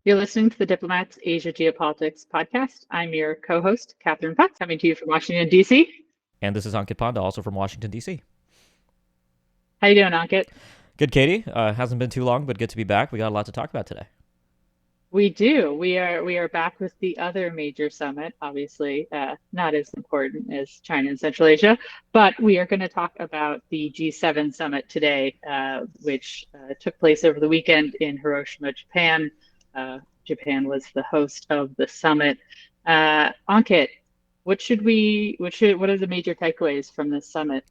You're listening to the Diplomat's Asia Geopolitics podcast. I'm your co-host, Catherine Putz, coming to you from Washington, D.C. And this is Ankit Panda, also from Washington, D.C. How you doing, Ankit? Good, Katie. Hasn't been too long, but good to be back. We got a lot to talk about today. We do. We are back with the other major summit, obviously not as important as China and Central Asia, but we are going to talk about the G7 summit today, which took place over the weekend in Hiroshima, Japan. Japan was the host of the summit. Ankit, what are the major takeaways from this summit?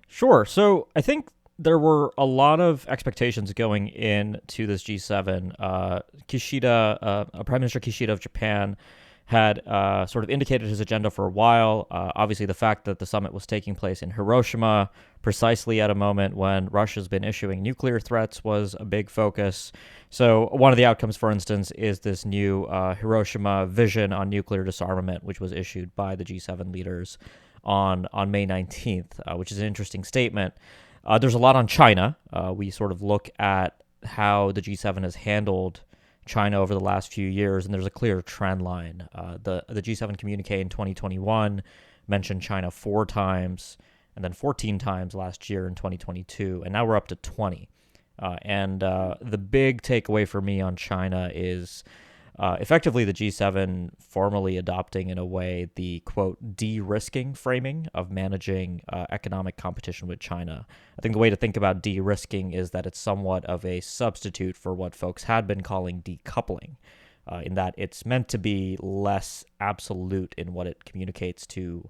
Sure. So I think there were a lot of expectations going into this G7. Prime Minister Kishida of Japan had sort of indicated his agenda for a while. Obviously, the fact that the summit was taking place in Hiroshima, precisely at a moment when Russia's been issuing nuclear threats, was a big focus. So, one of the outcomes, for instance, is this new Hiroshima vision on nuclear disarmament, which was issued by the G7 leaders on May 19th, which is an interesting statement. There's a lot on China. We sort of look at how the G7 has handled China over the last few years, and there's a clear trend line. The G7 communique in 2021 mentioned China 4 times, and then 14 times last year in 2022, and now we're up to 20. And the big takeaway for me on China is effectively the G7 formally adopting, in a way, the, quote, de-risking framing of managing economic competition with China. I think the way to think about de-risking is that it's somewhat of a substitute for what folks had been calling decoupling, in that it's meant to be less absolute in what it communicates to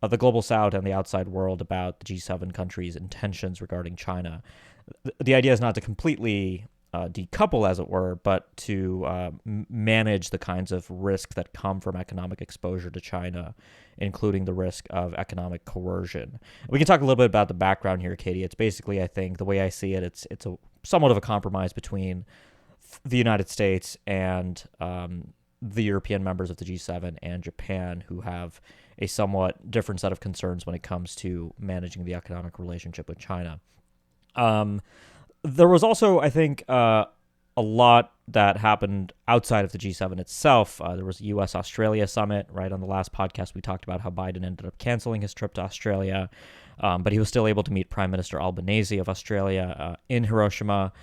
the global south and the outside world about the G7 countries' intentions regarding China. The idea is not to completely decouple, as it were, but to manage the kinds of risk that come from economic exposure to China, including the risk of economic coercion. We can talk a little bit about the background here, Katie. It's basically, I think, the way I see it, it's a somewhat of a compromise between the United States and the European members of the G7 and Japan, who have a somewhat different set of concerns when it comes to managing the economic relationship with China. There was also, I think, a lot that happened outside of the G7 itself. There was a U.S.-Australia summit, right? On the last podcast, we talked about how Biden ended up canceling his trip to Australia, but he was still able to meet Prime Minister Albanese of Australia in Hiroshima.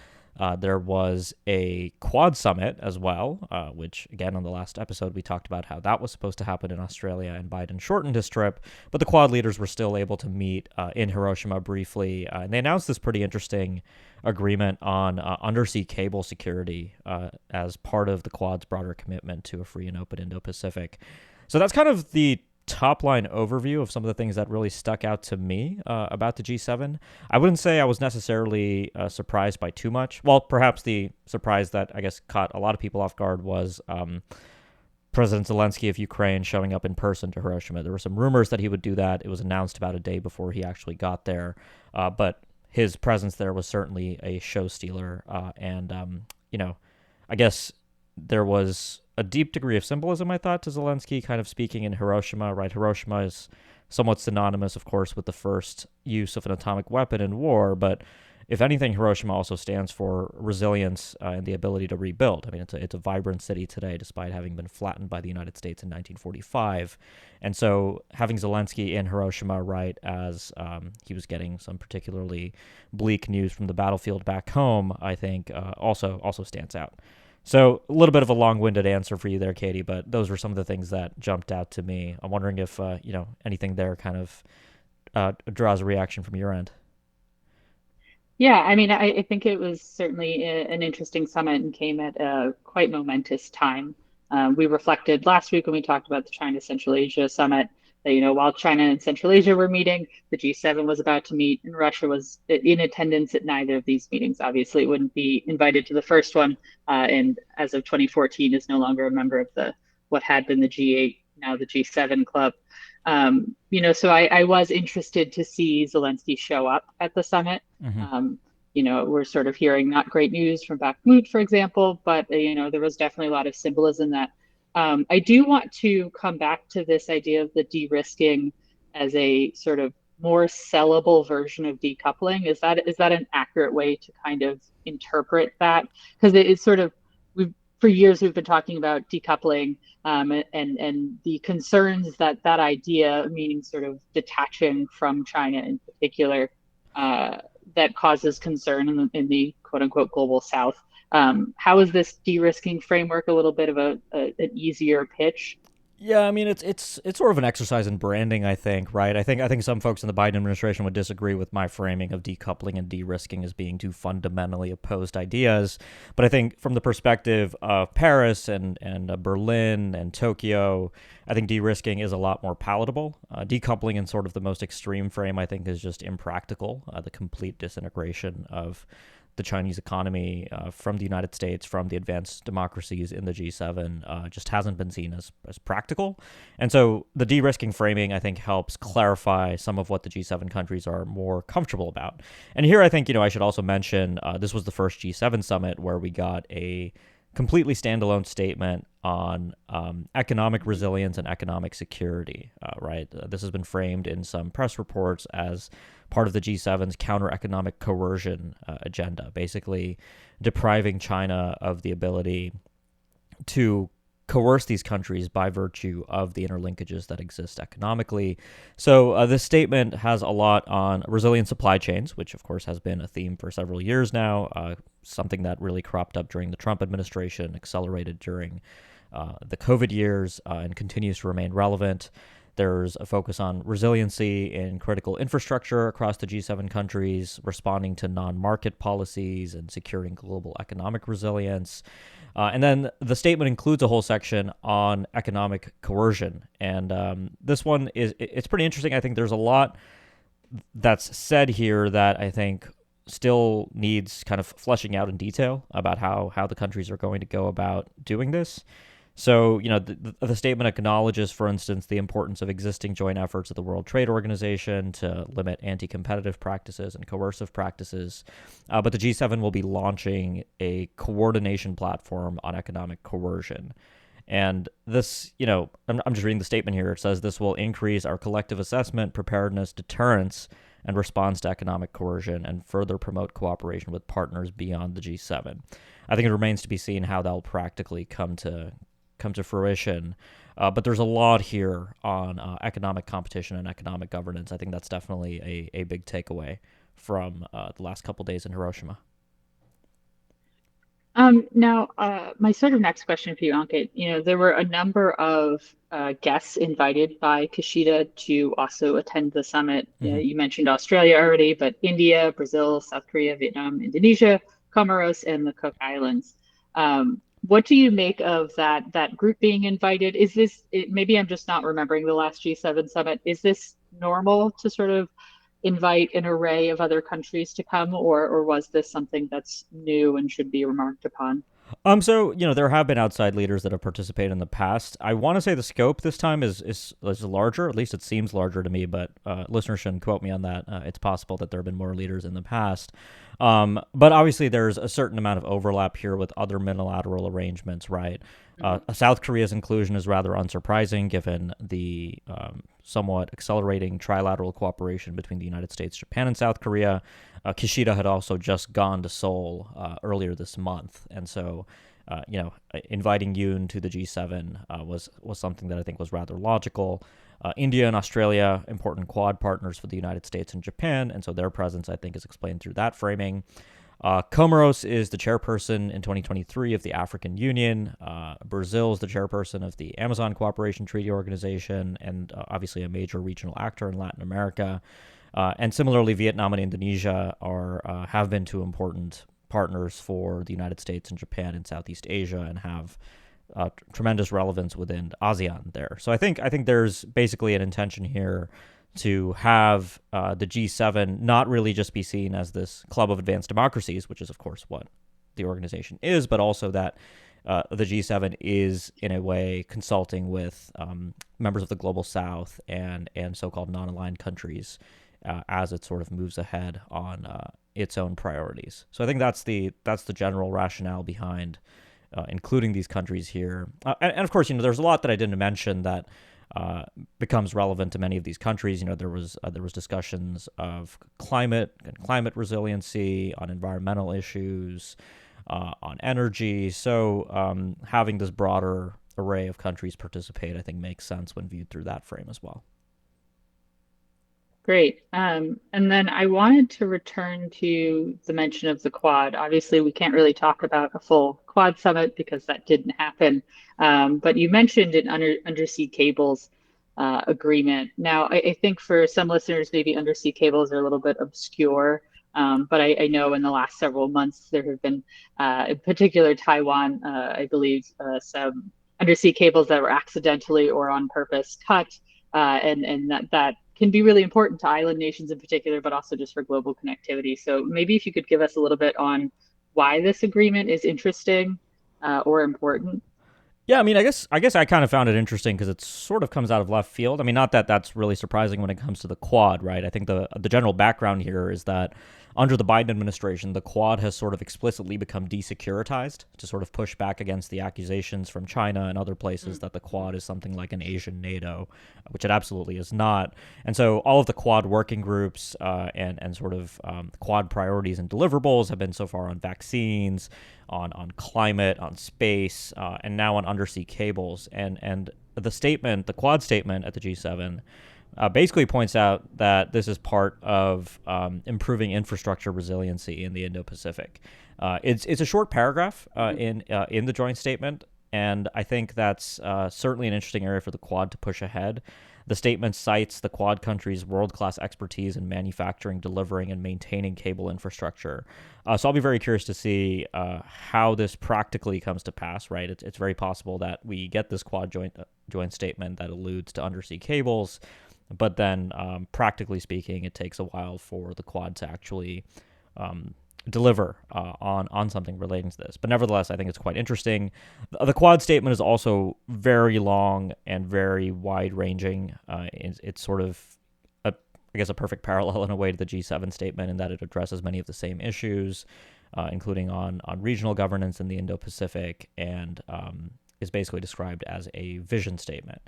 There was a Quad summit as well, which, again, on the last episode, we talked about how that was supposed to happen in Australia, and Biden shortened his trip, but the Quad leaders were still able to meet in Hiroshima briefly, and they announced this pretty interesting agreement on undersea cable security as part of the Quad's broader commitment to a free and open Indo-Pacific. So that's kind of the top line overview of some of the things that really stuck out to me about the G7. I wouldn't say I was necessarily surprised by too much. Well, perhaps the surprise that I guess caught a lot of people off guard was President Zelensky of Ukraine showing up in person to Hiroshima. There were some rumors that he would do that. It was announced about a day before he actually got there, but his presence there was certainly a show stealer. I guess there was a deep degree of symbolism, I thought, to Zelensky kind of speaking in Hiroshima, right? Hiroshima is somewhat synonymous, of course, with the first use of an atomic weapon in war, but if anything, Hiroshima also stands for resilience and the ability to rebuild. I mean, it's a vibrant city today, despite having been flattened by the United States in 1945. And so having Zelensky in Hiroshima, right, as he was getting some particularly bleak news from the battlefield back home, I think also stands out. So a little bit of a long-winded answer for you there, Katie, but those were some of the things that jumped out to me. I'm wondering if anything there kind of draws a reaction from your end. Yeah, I mean, I think it was certainly an interesting summit and came at a quite momentous time. We reflected last week when we talked about the China Central Asia summit that, while China and Central Asia were meeting, the G7 was about to meet, and Russia was in attendance at neither of these meetings. Obviously, it wouldn't be invited to the first one, and as of 2014 is no longer a member of the what had been the G8, now the G7 club. So I was interested to see Zelensky show up at the summit. Mm-hmm. We're sort of hearing not great news from Bakhmut, for example, but, there was definitely a lot of symbolism that I do want to come back to this idea of the de-risking as a sort of more sellable version of decoupling. Is that an accurate way to kind of interpret that? Because it's sort of, for years we've been talking about decoupling, and the concerns that that idea, meaning sort of detaching from China in particular, uh, that causes concern in the quote unquote global South. How is this de-risking framework a little bit of an easier pitch? Yeah, I mean it's sort of an exercise in branding, I think, right? I think some folks in the Biden administration would disagree with my framing of decoupling and de-risking as being two fundamentally opposed ideas. But I think from the perspective of Paris and Berlin and Tokyo, I think de-risking is a lot more palatable. Decoupling in sort of the most extreme frame, I think, is just impractical. The complete disintegration of the Chinese economy from the United States, from the advanced democracies in the G7, just hasn't been seen as practical. And so the de risking framing, I think, helps clarify some of what the G7 countries are more comfortable about. And here, I think, I should also mention this was the first G7 summit where we got a completely standalone statement on economic resilience and economic security, right? This has been framed in some press reports as part of the G7's counter economic coercion agenda, basically depriving China of the ability to coerce these countries by virtue of the interlinkages that exist economically. So this statement has a lot on resilient supply chains, which of course has been a theme for several years now, something that really cropped up during the Trump administration, accelerated during the COVID years, and continues to remain relevant. There's a focus on resiliency in critical infrastructure across the G7 countries, responding to non-market policies and securing global economic resilience. And then the statement includes a whole section on economic coercion. And this one it's pretty interesting. I think there's a lot that's said here that I think still needs kind of fleshing out in detail about how the countries are going to go about doing this. So, the statement acknowledges, for instance, the importance of existing joint efforts of the World Trade Organization to limit anti-competitive practices and coercive practices. But the G7 will be launching a coordination platform on economic coercion. And this, I'm just reading the statement here. It says this will increase our collective assessment, preparedness, deterrence, and response to economic coercion, and further promote cooperation with partners beyond the G7. I think it remains to be seen how that will practically come to fruition. But there's a lot here on economic competition and economic governance. I think that's definitely a big takeaway from the last couple days in Hiroshima. Now, my sort of next question for you, Ankit, there were a number of guests invited by Kishida to also attend the summit. Mm-hmm. You mentioned Australia already, but India, Brazil, South Korea, Vietnam, Indonesia, Comoros, and the Cook Islands. What do you make of that group being invited? Is this maybe I'm just not remembering the last G7 summit? Is this normal to sort of invite an array of other countries to come, or was this something that's new and should be remarked upon? So there have been outside leaders that have participated in the past. I want to say the scope this time is larger. At least it seems larger to me, but listeners shouldn't quote me on that. It's possible that there have been more leaders in the past. But obviously there's a certain amount of overlap here with other multilateral arrangements, right? South Korea's inclusion is rather unsurprising given the somewhat accelerating trilateral cooperation between the United States, Japan, and South Korea. Kishida had also just gone to Seoul earlier this month, and so inviting Yoon to the G7 was something that I think was rather logical. India and Australia, important Quad partners for the United States and Japan, and so their presence, I think, is explained through that framing. Comoros is the chairperson in 2023 of the African Union. Brazil is the chairperson of the Amazon Cooperation Treaty Organization, and obviously a major regional actor in Latin America. And similarly, Vietnam and Indonesia have been two important partners for the United States and Japan in Southeast Asia, and have tremendous relevance within ASEAN there. So I think there's basically an intention here to have the G7 not really just be seen as this club of advanced democracies, which is of course what the organization is, but also that the G7 is in a way consulting with members of the global South and so-called non-aligned countries as it sort of moves ahead on its own priorities. So I think that's the general rationale behind including these countries here. And of course, there's a lot that I didn't mention that becomes relevant to many of these countries. There was discussions of climate and climate resiliency, on environmental issues, on energy. So having this broader array of countries participate, I think, makes sense when viewed through that frame as well. Great. And then I wanted to return to the mention of the Quad. Obviously, we can't really talk about a full Quad summit because that didn't happen. But you mentioned an undersea cables agreement. Now, I think for some listeners, maybe undersea cables are a little bit obscure. But I know in the last several months, there have been, in particular, Taiwan, I believe, some undersea cables that were accidentally or on purpose cut. And that can be really important to island nations in particular, but also just for global connectivity. So maybe if you could give us a little bit on why this agreement is interesting or important. Yeah, I mean, I guess I kind of found it interesting because it sort of comes out of left field. I mean, not that that's really surprising when it comes to the Quad, right? I think the general background here is that under the Biden administration, the Quad has sort of explicitly become desecuritized to sort of push back against the accusations from China and other places that the Quad is something like an Asian NATO, which it absolutely is not. And so all of the Quad working groups and sort of Quad priorities and deliverables have been so far on vaccines, on climate, on space, and now on undersea cables. And the Quad statement at the G7 basically points out that this is part of improving infrastructure resiliency in the Indo-Pacific. It's a short paragraph in the joint statement, and I think that's certainly an interesting area for the Quad to push ahead. The statement cites the Quad countries' world-class expertise in manufacturing, delivering, and maintaining cable infrastructure. So I'll be very curious to see how this practically comes to pass. Right, it's very possible that we get this Quad joint statement that alludes to undersea cables, but then practically speaking, it takes a while for the Quad to actually deliver on something relating to this. But nevertheless, I think it's quite interesting. The Quad statement is also very long and very wide-ranging. It's sort of, I guess, a perfect parallel in a way to the G7 statement in that it addresses many of the same issues, including on regional governance in the Indo-Pacific, and is basically described as a vision statement.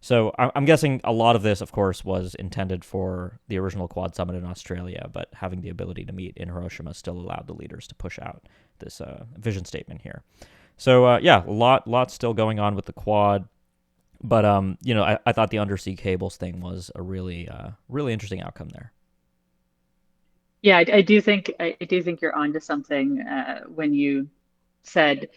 So I'm guessing a lot of this, of course, was intended for the original Quad summit in Australia, but having the ability to meet in Hiroshima still allowed the leaders to push out this vision statement here. So yeah, a lot still going on with the Quad, but I thought the undersea cables thing was a really interesting outcome there. Yeah, I do think you're onto something when you said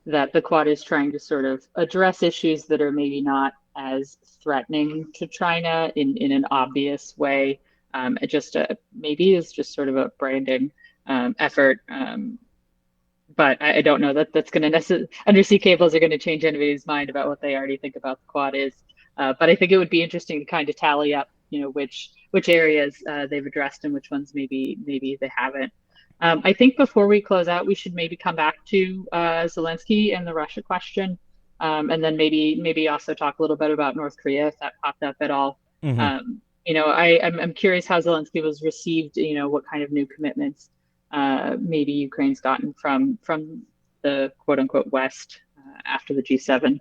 that the Quad is trying to sort of address issues that are maybe not as threatening to China in an obvious way. It just maybe is just sort of a branding effort. But I don't know that that's going to necessarily undersea cables are going to change anybody's mind about what they already think about the Quad is. But I think it would be interesting to kind of tally up, which areas they've addressed and which ones maybe they haven't. I think before we close out, we should maybe come back to Zelensky and the Russia question, and then maybe also talk a little bit about North Korea if that popped up at all. Mm-hmm. I'm curious how Zelensky was received. What kind of new commitments maybe Ukraine's gotten from the quote unquote West after the G7.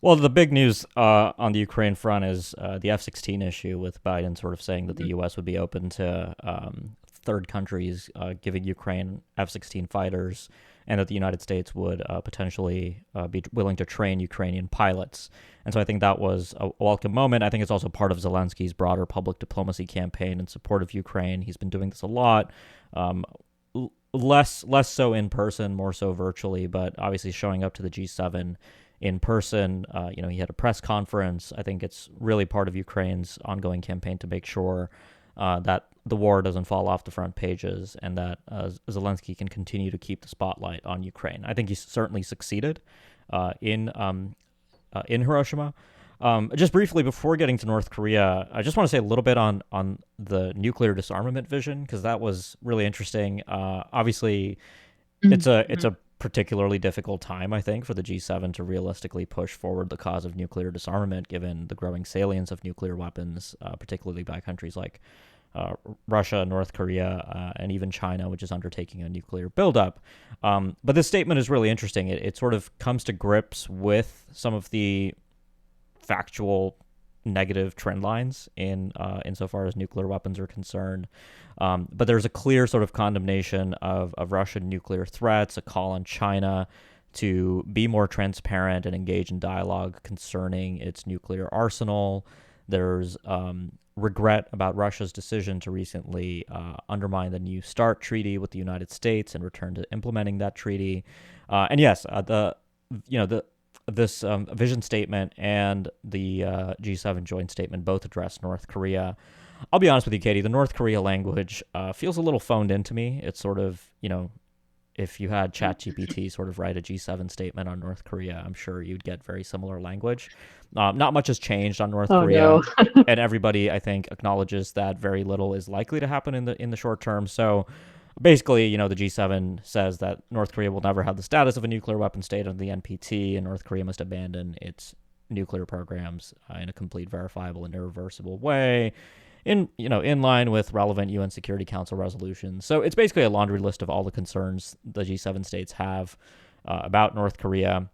Well, the big news on the Ukraine front is the F-16 issue, with Biden sort of saying that the U.S. would be open to third countries giving Ukraine F-16 fighters, and that the United States would potentially be willing to train Ukrainian pilots. And so I think that was a welcome moment. I think it's also part of Zelensky's broader public diplomacy campaign in support of Ukraine. He's been doing this a lot. Less so in person, more so virtually, but obviously showing up to the G7 in person. He had a press conference. I think it's really part of Ukraine's ongoing campaign to make sure that the war doesn't fall off the front pages, and that Zelensky can continue to keep the spotlight on Ukraine. I think he's certainly succeeded in Hiroshima. Just briefly, before getting to North Korea, I just want to say a little bit on the nuclear disarmament vision, because that was really interesting. Obviously, it's a particularly difficult time, I think, for the G7 to realistically push forward the cause of nuclear disarmament, given the growing salience of nuclear weapons, particularly by countries like Russia, North Korea, and even China, which is undertaking a nuclear buildup. But this statement is really interesting. It sort of comes to grips with some of the factual negative trend lines in insofar as nuclear weapons are concerned. But there's a clear sort of condemnation of Russian nuclear threats, a call on China to be more transparent and engage in dialogue concerning its nuclear arsenal. There's regret about Russia's decision to recently undermine the New START treaty with the United States and return to implementing that treaty. And yes, the you know the this vision statement and the G7 joint statement both address North Korea. I'll be honest with you, Katie. The North Korea language feels a little phoned into me. It's sort of, if you had ChatGPT sort of write a G7 statement on North Korea, I'm sure you'd get very similar language. Not much has changed on North Oh Korea, no. and everybody, I think, acknowledges that very little is likely to happen in the short term. So basically, the G7 says that North Korea will never have the status of a nuclear weapon state under the NPT, and North Korea must abandon its nuclear programs in a complete, verifiable, and irreversible way, in line with relevant UN Security Council resolutions. So it's basically a laundry list of all the concerns the G7 states have about North Korea.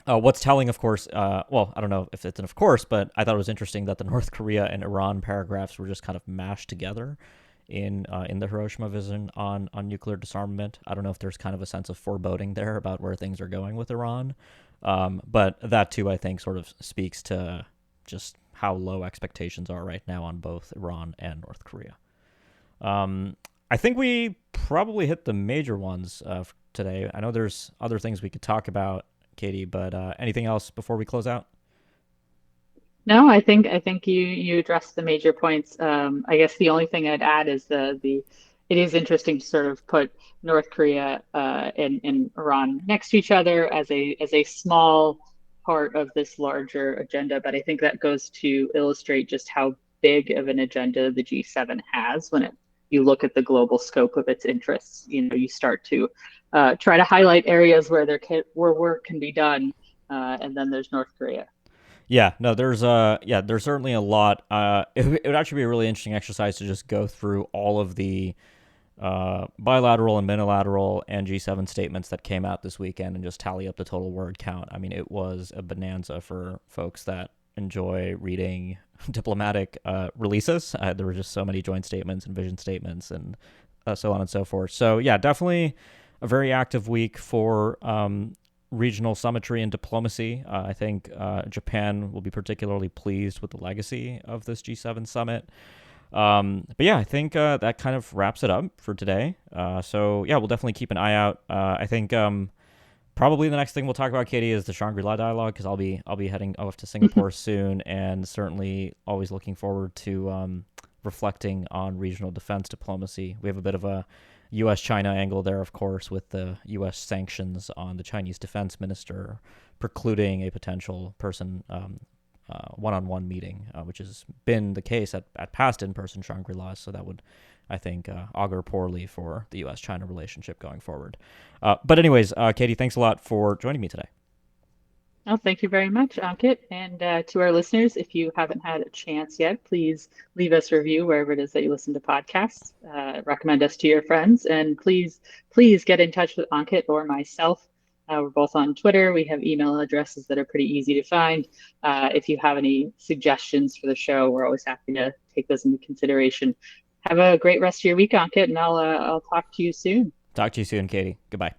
What's telling, of course, well, I don't know if it's an of course, but I thought it was interesting that the North Korea and Iran paragraphs were just kind of mashed together in the Hiroshima vision on nuclear disarmament. I don't know if there's kind of a sense of foreboding there about where things are going with Iran, but that too, I think, sort of speaks to just how low expectations are right now on both Iran and North Korea. I think we probably hit the major ones today. I know there's other things we could talk about, Katie, but anything else before we close out? No, I think you addressed the major points. I guess the only thing I'd add is the it is interesting to sort of put North Korea and Iran next to each other as a small part of this larger agenda. But I think that goes to illustrate just how big of an agenda the G7 has when you look at the global scope of its interests. You start to try to highlight areas where work can be done, and then there's North Korea. Yeah, no, there's certainly a lot. It would actually be a really interesting exercise to just go through all of the bilateral and minilateral and G7 statements that came out this weekend and just tally up the total word count. I mean, it was a bonanza for folks that enjoy reading diplomatic releases. There were just so many joint statements and vision statements and so on and so forth. So yeah, definitely a very active week for regional summitry and diplomacy. I think Japan will be particularly pleased with the legacy of this G7 summit. But yeah, I think that kind of wraps it up for today. So yeah, we'll definitely keep an eye out. I think probably the next thing we'll talk about, Katie, is the Shangri-La dialogue, because I'll be heading off to Singapore soon, and certainly always looking forward to reflecting on regional defense diplomacy. We have a bit of a U.S.-China angle there, of course, with the U.S. sanctions on the Chinese defense minister precluding a potential one-on-one meeting, which has been the case at past in-person Shangri-Las. So that would, I think, augur poorly for the U.S.-China relationship going forward. But anyways, Katie, thanks a lot for joining me today. Oh, thank you very much, Ankit. And to our listeners, if you haven't had a chance yet, please leave us a review wherever it is that you listen to podcasts. Recommend us to your friends, and please get in touch with Ankit or myself. We're both on Twitter. We have email addresses that are pretty easy to find. If you have any suggestions for the show, we're always happy to take those into consideration. Have a great rest of your week, Ankit, and I'll talk to you soon. Talk to you soon, Katie. Goodbye.